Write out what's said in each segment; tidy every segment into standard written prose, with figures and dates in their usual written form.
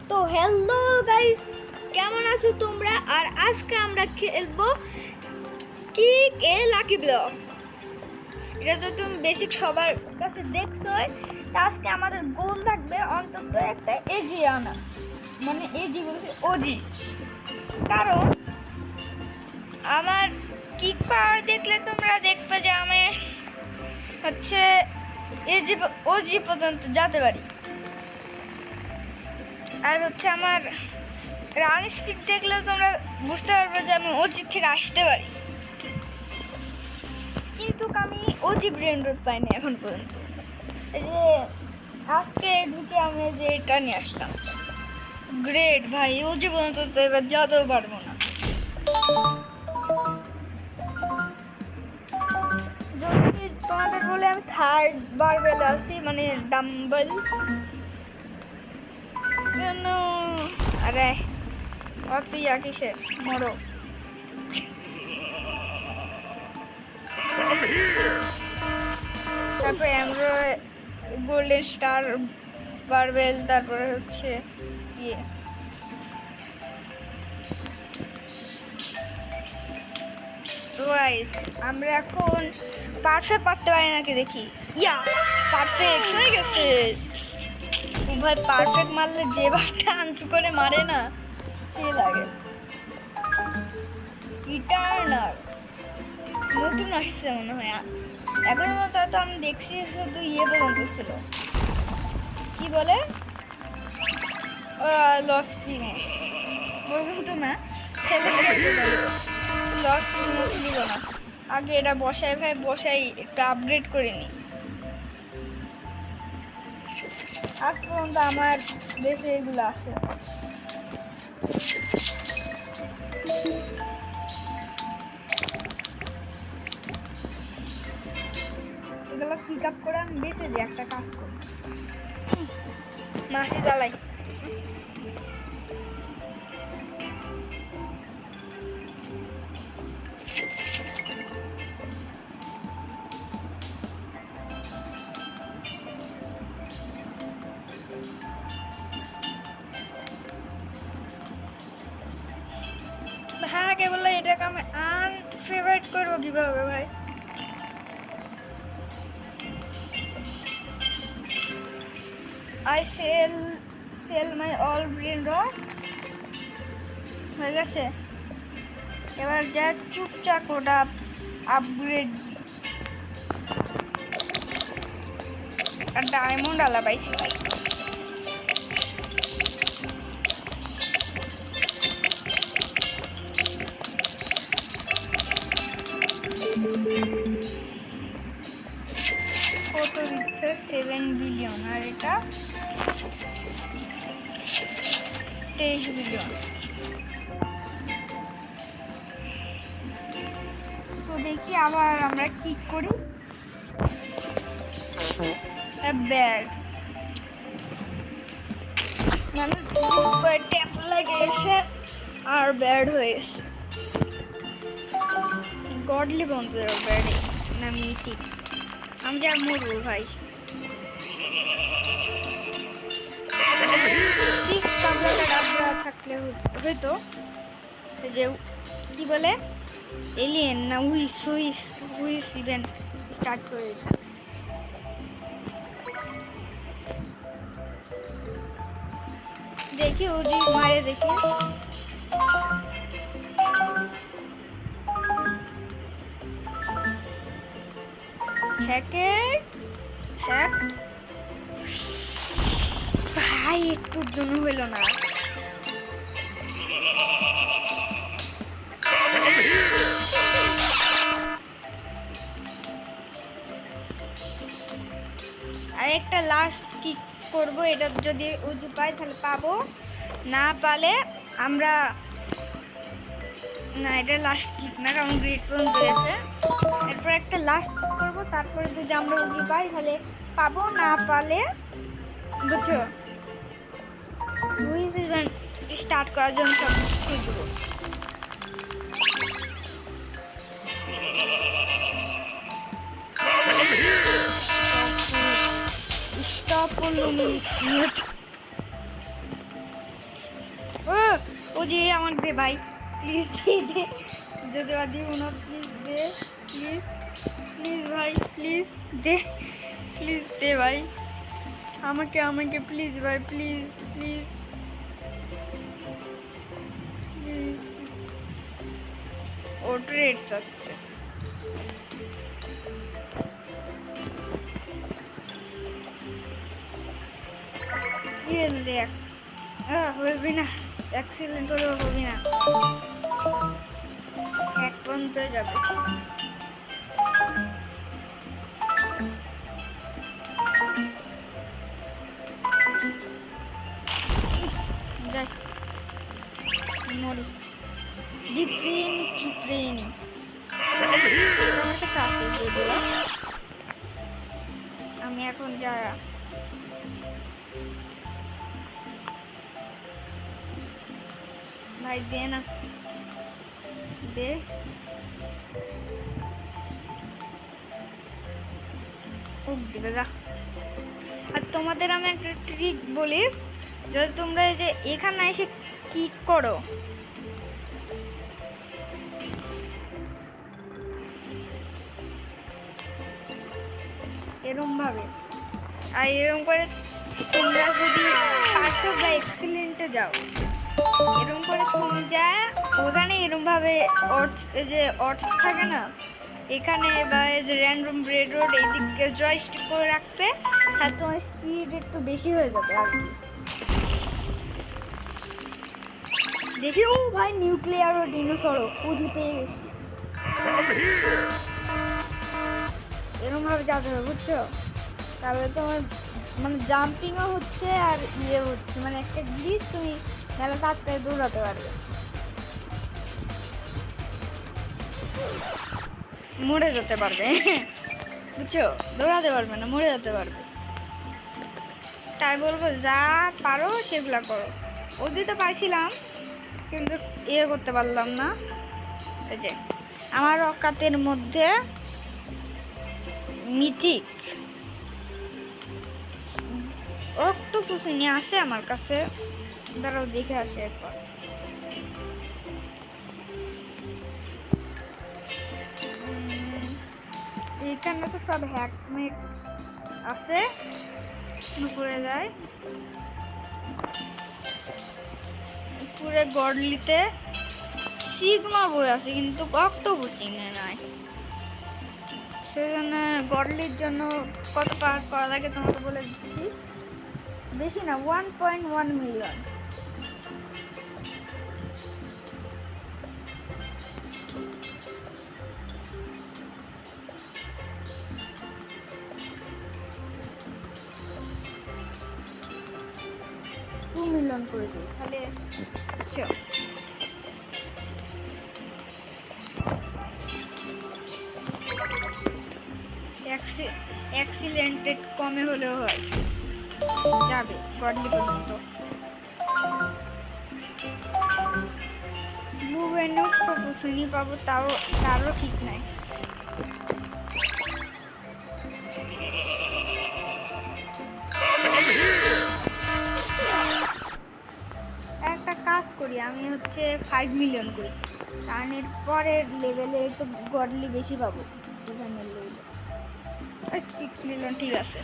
তো hello guys, কেমন আছো তোমরা? আর আজকে আমরা খেলবো কি কে লাকি ব্লক। এটা তো তুমি বেসিক সবার কাছে দেখছোই। আজকে আমাদের গোল থাকবে অন্তত একটা এজি আনা, মানে এজি বলছি ওজি। কারণ আমার কিক পাওয়ার দেখলে তোমরা দেখবে যে আমি হচ্ছে এজি ওজি পর্যন্ত যেতে পারি। আর হচ্ছে আমার রান স্পিড দেখলেও তোমরা বুঝতে পারবে যে আমি ওজি থেকে আসতে পারি। কিন্তু আমি ওজি ব্রেন রোড পাইনি এখন পর্যন্ত। এই যে আজকে ঢুকে আমি যে এটা নিয়ে আসলাম, গ্রেট ভাই। ওজি পর্যন্ত তো এবার যেতেও পারবো না। যদি তোমাদের বলে আমি থার্ড বারবেল আছি, মানে ডাম্বল জন্য। আরে অত ইয়া কিসের মরো। তারপরে আমরা গোল্ডেন স্টার বারবেল, তারপরে হচ্ছে ইয়ে তো গাইস, আমরা এখন পারফেক্ট পারতে পারি নাকি দেখি। ইয়া পারফেক্ট হয়ে গেছে ভাই। পারফেক্ট মারলে যে বারটা আনসু করে মারে না সে লাগে। ইটার্নাল নতুন আসছে মনে হয়। এখনের মতো তো আমি দেখছি শুধু ইয়ে পর্যন্ত ছিল, কি বলে লস প্রিমোস পর্যন্ত না, লস প্রিমোস নিব না। আগে এটা বসাই ভাই, বসাই একটু আপগ্রেড করে নিই। আজ পর্যন্ত আমার দেশে এগুলো আছে। এগুলো পিক আপ করে আমি বেঁচে দিই, একটা কাজ করি, মাসি জ্বালাই। হ্যাঁ, কে বললো এটাকে আমি আনফেভারিট করবো কিভাবে ভাই? I sell my all brain rot হয়ে গেছে। এবার যা চুপচাপ ওটা আপগ্রেড আর ডায়মন্ড আলা পাইছি ভাই। কত দিচ্ছে? 7 বিলিয়ন, আর এটা 23 বিলিয়ন। তো দেখি আবার আমরা কি করি। ব্যাড মানে ট্যাপ লাগে এসে আর ব্যাড হয়ে গেছে। গডলি বন্ধ ব্যাড না মিটিং। আমি যা মরবো ভাই। থাকলে হয়তো যে কি বলে এলিয়েন না উইস ইভেন্ট স্টার্ট করে দিতাম। দেখি ওজি মারে দেখি। হ্যাক ভাই, একটুর জন্য হইল না। আর একটা লাস্ট কি করব, এটা যদি উজু পাই তাহলে পাবো, না পালে আমরা না, এটা লাস্ট কিক না, কারণ গ্রেড পর্যন্ত গেছে। এরপর একটা লাস্ট করব, তারপরে যদি আমরা উজু পাই তাহলে পাবো, না পালে বুঝছো উইজ ইভেন্ট স্টার্ট করার জন্য সব ঠিক দেবো। Stop ও যে আমার দে ভাই, প্লিজ দে, যদি আর দিব না, প্লিজ দে, প্লিজ প্লিজ ভাই, প্লিজ দে, প্লিজ দে ভাই, আমাকে আমাকে প্লিজ ভাই, প্লিজ প্লিজ প্লিজ। ও ট্রেড যাচ্ছে, দেখ হবি না, অ্যাক্সিডেন্ট হলেও হবি না, এক পর্যন্ত যাবে। মরি ডিপ্রেনি চিপ্রেনি আমার কাছে আছে যেগুলো, আমি এখন যা ভাই দে না, দে দিবে যা। আর তোমাদের আমি একটা ট্রিক বলি, যদি তোমরা এই যে এখানে এসে ক্লিক করো, এরকম ভাবে, আর এরকম করে তোমরা যদি পারফেক্ট বা এক্সিলেন্টে যাও, এরকম করে তুমি যায় ওখানে এরকম ভাবে যে অটস থাকে না এখানে, বা এই যে র্যান্ডম ব্রেড রোড এই দিকে জয়স্টিক করে রাখতে, আর তোমার স্পিড একটু বেশি হয়ে যাবে আর কি। দেখি ও ভাই নিউক্লিয়ার ও ডিনোসরও পুঁজি পেয়ে গেছি, এরকম ভাবে যেতে হবে বুঝছো, তাহলে তোমার মানে জাম্পিংও হচ্ছে আর ইয়ে হচ্ছে, মানে একটা গ্লিচ তুমি মেলা তাড়াতাড়ি দৌড়াতে পারবে, মরে যেতে পারবে বুঝছো, দৌড়াতে পারবে না, মরে যেতে পারবে। তাই বলবো যা পারো সেগুলা করো। ওদের তো পাইছিলাম কিন্তু ইয়ে করতে পারলাম না, এই যে আমার অকাতের মধ্যে মিথিক অক্টোপাস নিয়ে আসে আমার কাছে, দাঁড়াও দেখে আসে একবার। এখানে তো সব হ্যাকমেট আছে, উপরে যায় উপরে গডলিতে সিগমা বই আছে কিন্তু অক্টোপাস চিনে নাই, সেজন্য গডলির জন্য কত পার করা লাগে তোমাকে বলে দিচ্ছি, বেশি না 1.1 মিলিয়ন। মিলিয়ন করে দিই তাহলে অ্যাক্সিডেন্টেড কমে হলেও হয়, যাবে গডলি পর্যন্ত। ব্লু ব্যান্ডও প্রপোশনই পাবো, তারও ঠিক নাই। একটা কাজ করি, আমি হচ্ছে 5 মিলিয়ন করি, কারণ এর পরের লেভেলে তো গডলি বেশি পাবো, এখানের লেভেলে 6 মিলিয়ন ঠিক আছে।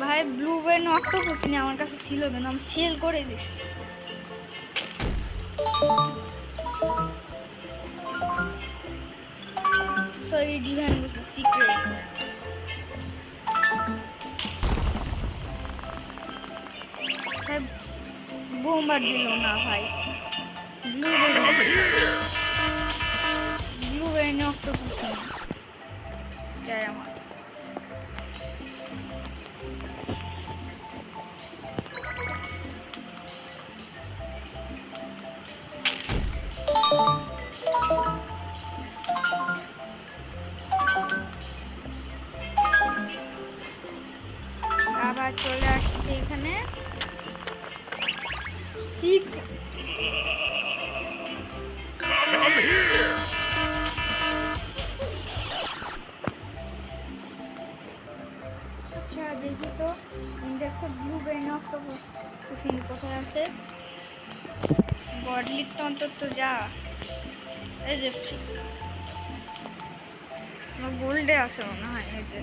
ভাই ব্লু ব্যান্ড অক্টোপাস নিয়ে আমার কাছে ছিল কিন্তু আমি সেল করে দিছি, সরি ডিভাইন সিক্রেট। বোম্বার দিল না ভাই, ব্লু ব্যান্ড অক্টোপাস চাই আমার। আবার চলে আসছে এখানে আচ্ছা দেখি তো ইন্ডেক্সে ব্লু বেন অক্টোপাস কুসিন কোথায় আছে। গডলিক তো অন্তত যা, এই যে গোল্ডে আছে মনে হয়। এই যে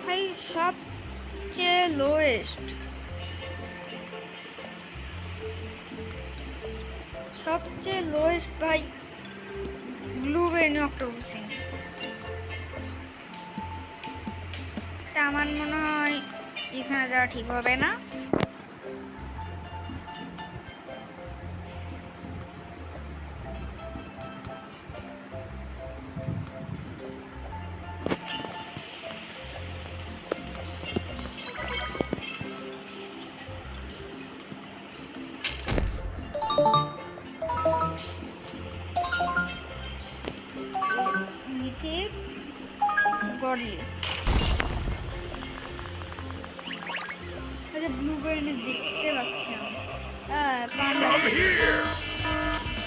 ভাই সবচেয়ে লোয়েস্ট, সবচেয়ে লোয়েস্ট ভাই ব্লু বেন অক্টোপাসিং। তা আমার মনে হয় এখানে যাওয়া ঠিক হবে না। মিথিক গডলি ব্লু বেন দেখতে পাচ্ছি আমি। পান্ডা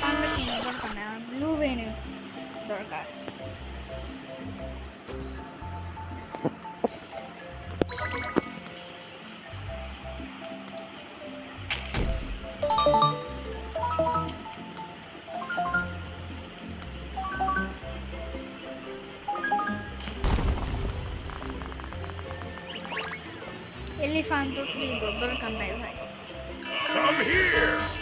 পান্ডা কিনে দরকার নেই, আমার ব্লু বেনের দরকার। এলিফ্যান্ট তো ফ্রি দরকার নাই ভাই। Come here!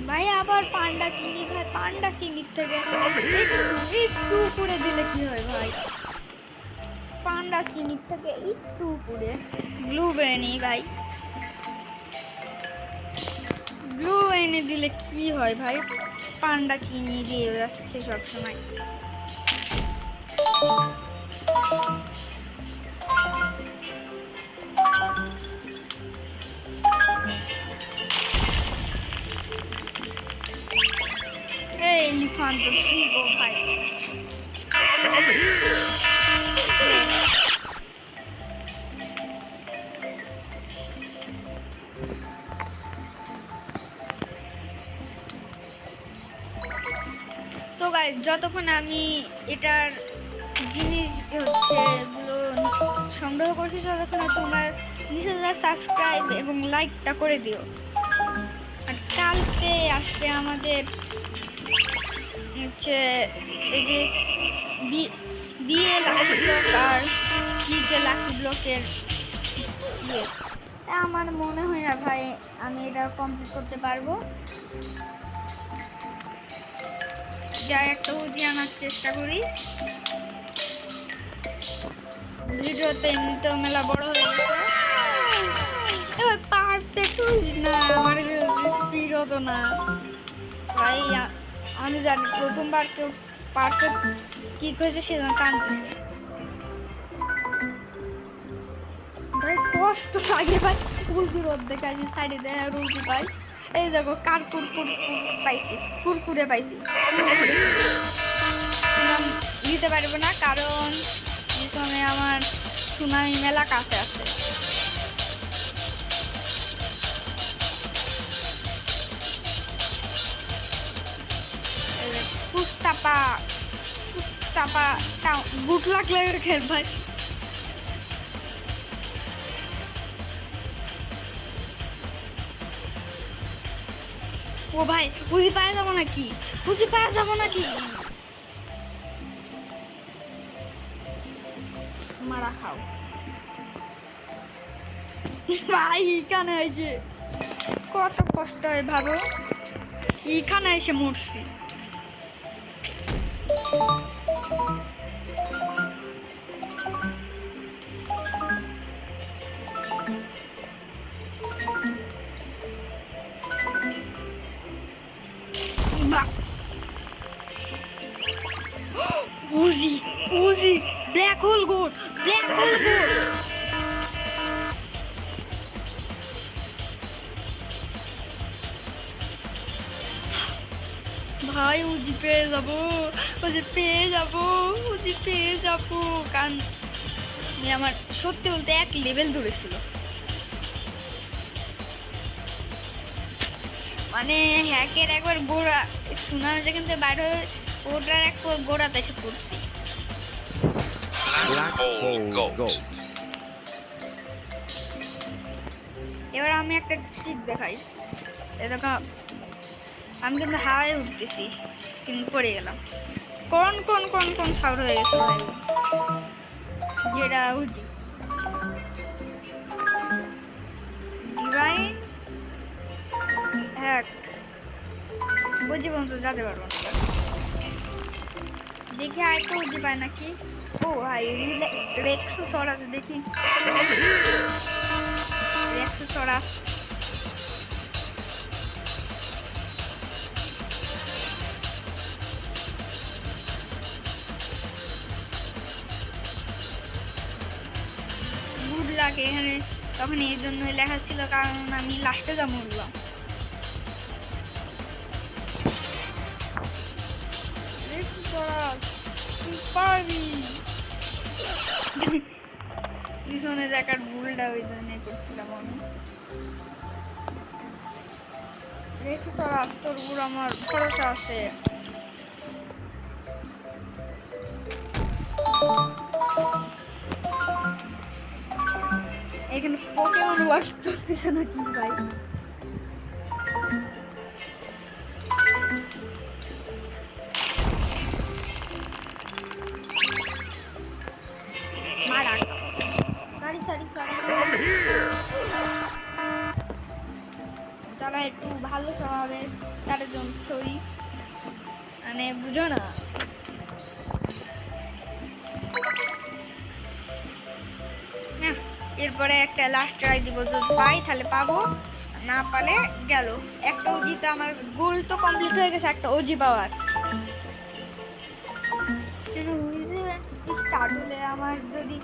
ভাই আবার পান্ডা চিনি ভাই, পান্ডা চিনির থেকে একটু করে দিলে কি হয় ভাই? পান্ডা চিনির থেকে একটু করে ব্লু বেনি ভাই, ব্লু বেনি দিলে কি হয় ভাই? পান্ডা চিনি দিয়ে যাচ্ছে সবসময়। এলিফ্যান্ট তো ভাই। Come here! তো গাইস যতক্ষণ আমি এটার জিনিস হচ্ছে এগুলো সংগ্রহ করছি ততক্ষণ তোমার নিচে সাবস্ক্রাইব এবং লাইকটা করে দিও। আর কালকে আসবে আমাদের হচ্ছে এই যে বিয়ে লাকি ব্লক আর কি যে লাকি ব্লকের ইয়ে। আমার মনে হয় না ভাই আমি এটা কমপ্লিট করতে পারবো। যাই একটা উজি আনার চেষ্টা করি। ভিডিওতে এমনিতেও মেলা বড় হয়ে গেছে। এবার পারফেক্ট হইস না, আমার স্পিড হতো না ভাই। আমি জানি প্রথমবার কেউ পারফেক্ট কি হয়েছে সেজন্য কাঁদতেছে ভাই, কষ্ট লাগে ভাই। উলকুর অর্ধেক আছে সাইডে দেয় উলকি পাই। এই দেখো কার কুরকুর পাইছি, কুরকুরে পাইছি। নিতে পারবো না কারণ পিছনে আমার সুনামি মেলা কাছে আছে। পুস্তাপা পুস্তাপা বুট লাগলে খেল ভাই। ও ভাই বুঝি পাওয়া যাবো নাকি, বুঝি পাওয়া যাবো নাকি? মারা খাও ভাই। এখানে এসে কত কষ্ট হয় ভাবো, এখানে এসে মরছি। উজি উজি ব্ল্যাক হোল গোড, ব্ল্যাক হোল গোড। ভাই উজি পেয়ে যাবো, উজি পেয়ে যাবো, উজি পেয়ে যাবো। কারণ আমার সত্যি বলতে এক লেভেল ধরেছিল, মানে হ্যাকের একবার গোড়া সুনাম যেখান থেকে বাইরে হয়ে ওটার একবার গোড়াতে এসে পড়ছি। Black hole goat. এবার আমি একটা ট্রিক দেখাই। এ দেখো আমি কিন্তু হাওয়ায় উঠতেছি কিন্তু পড়ে গেলাম। কোন কোন কোন কোন সাউর হয়ে গেছে ভাই, যেটা উজি ডিভাইন হ্যাক বুঝি পর্যন্ত যেতে পারবো না। দেখি আর একটু উজি পায় নাকি। ও ভাই রেক্সো সরাতে দেখি, Come here. রেক্সো সরা। গুড লাগে এখানে, তখন এই জন্যই লেখা ছিল কারণ আমি লাস্টে যা মরলাম। পারবি পিছনে দেখার ভুলটা ওই জন্য করছিলাম আমি। রেখে তোর আস্তর গুড় আমার ভরসা আছে। এখানে পোকেমন ওয়াশ চলতেছে নাকি ভাই? মারা sorry sorry sorry, Come here. যারা একটু ভালো স্বভাবে তাদের জন্য সরি, মানে বুঝো না। এরপরে একটা লাস্ট ট্রাই দিব, যদি পাই তাহলে পাবো, না পালে গেল। একটা ওজিতে আমার গোল তো কমপ্লিট হয়ে গেছে, একটা ওজি পাওয়ার। স্টার্ট হলে আমার যদি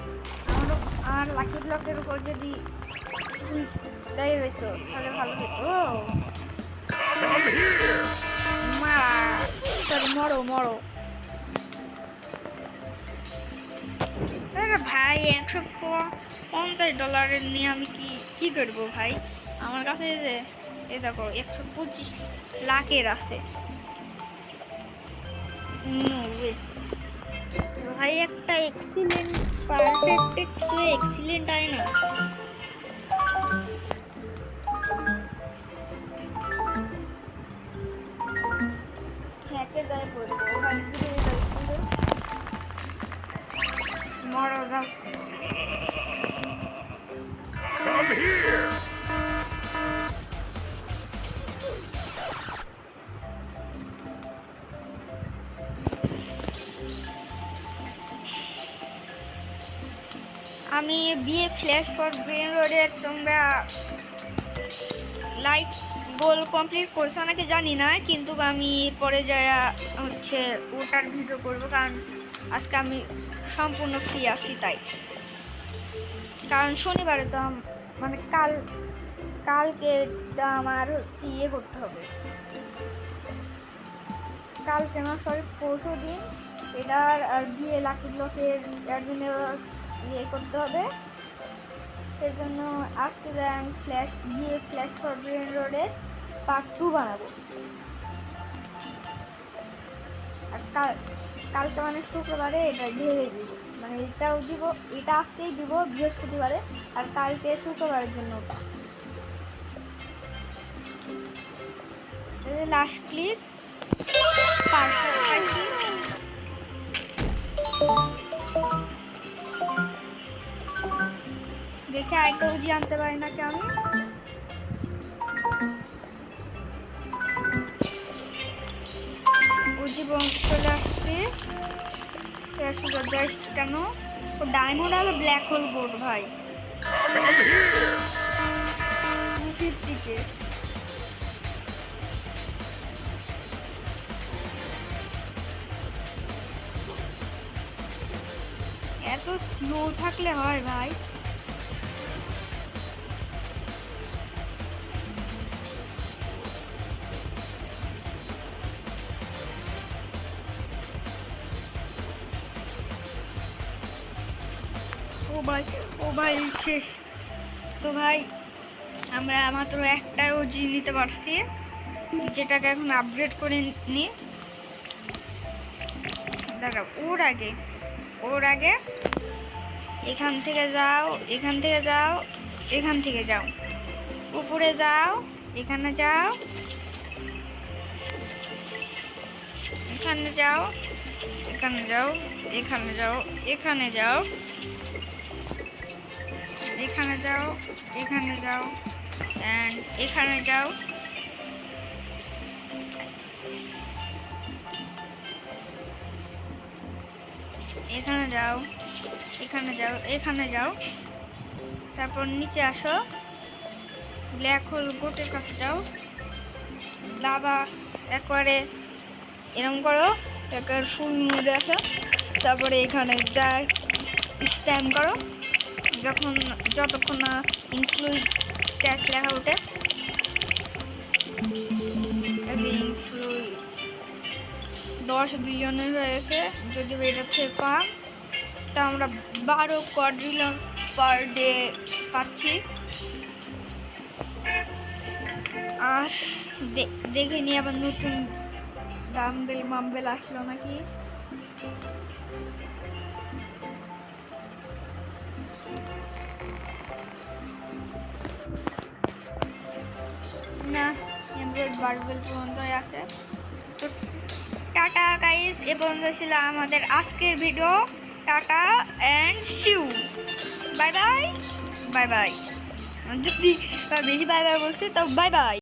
আমার লাকি ব্লকের উপর যদি লেগে যেত তাহলে ভালো হতো। Come here. মারা সরি, মরো মরো। ভাই $150 নিয়ে আমি কি করবো ভাই? আমার কাছে যে এ দেখো 125 লাখের আছে। ভাই একটা এক্সিলেন্ট পারফেক্ট এক্সিলেন্ট আয় না। হ্যাকে যায় বলবো ভাই, মরো না। Come here. আমি বিয়ে ফ্ল্যাশ ফর ব্রেন রোডে তোমরা লাইক গোল কমপ্লিট করছো নাকি জানি না, কিন্তু আমি পরে যায়া হচ্ছে ওটার ভিডিও করবো, কারণ আজকে আমি সম্পূর্ণ ফ্রি আছি তাই। কারণ শনিবারে তো মানে কালকে আমার হচ্ছে ইয়ে করতে হবে, কালকে না সরি পরশু দিন এটার আর বিয়ে লাকি ব্লকের অ্যাডমিনে ইয়ে করতে হবে। সেজন্য আজকে যাই আমি ফ্ল্যাশ ফর ব্রেন রোডে পার্ট 2 বানাবো। আর কালকে মানে শুক্রবারে এটা ঢেলে দিব, মানে এটাও দিব, এটা আজকেই দিব বৃহস্পতিবারে, আর কালকে শুক্রবারের জন্য ওটা। লাস্ট ক্লিক দেখে আরেকটা উজি আনতে পারি নাকি আমি। উজি বন্ধ চলে আসছে কেন? ও ডায়মন্ড আর ব্ল্যাক হোল গোল্ড ভাই Come here. 250 কে। স্লো থাকলে হয় ভাই? ও ভাই শেষ। তো ভাই আমরা মাত্র একটা ওজি নিতে পারছি, যেটাকে এখন আপগ্রেড করে নি। দাঁড়াও, ওর আগে এখান থেকে যাও, এখান থেকে যাও, এখান থেকে যাও, উপরে যাও, এখানে যাও, এখানে যাও, এখানে যাও, এখানে যাও, এখানে যাও, এখানে যাও, এখানে যাও, অ্যান্ড এখানে যাও। এখানে যাও, এখানে যাও, এখানে যাও, তারপর নিচে আসো, ব্ল্যাক হোল গোটের কাছে যাও, লাভা একবারে এরকম করো, একবার ফুল মুড়ে আসো, তারপরে এখানে যা স্প্যাম করো, যতক্ষণ না ইনফ্লুইড ক্যাশ লেখা ওঠে। ইনফ্লুইড 10 বিলিয়নের হয়েছে, যদি এটার থেকে কম, তা আমরা 12 কোয়াড্রিলিয়ন পার ডে পাচ্ছি। আর দেখে নিই আবার নতুন মাম্বেল আসলো নাকি। না, অ্যান্ড্রয়েড বারবেল পর্যন্তই আছে। তো টাটা গাইস, এ পর্যন্ত ছিল আমাদের আজকের video. Tata and see you, bye bye. Bye bye. যদি বেশি বাই বাই বলছি তো বাই বাই।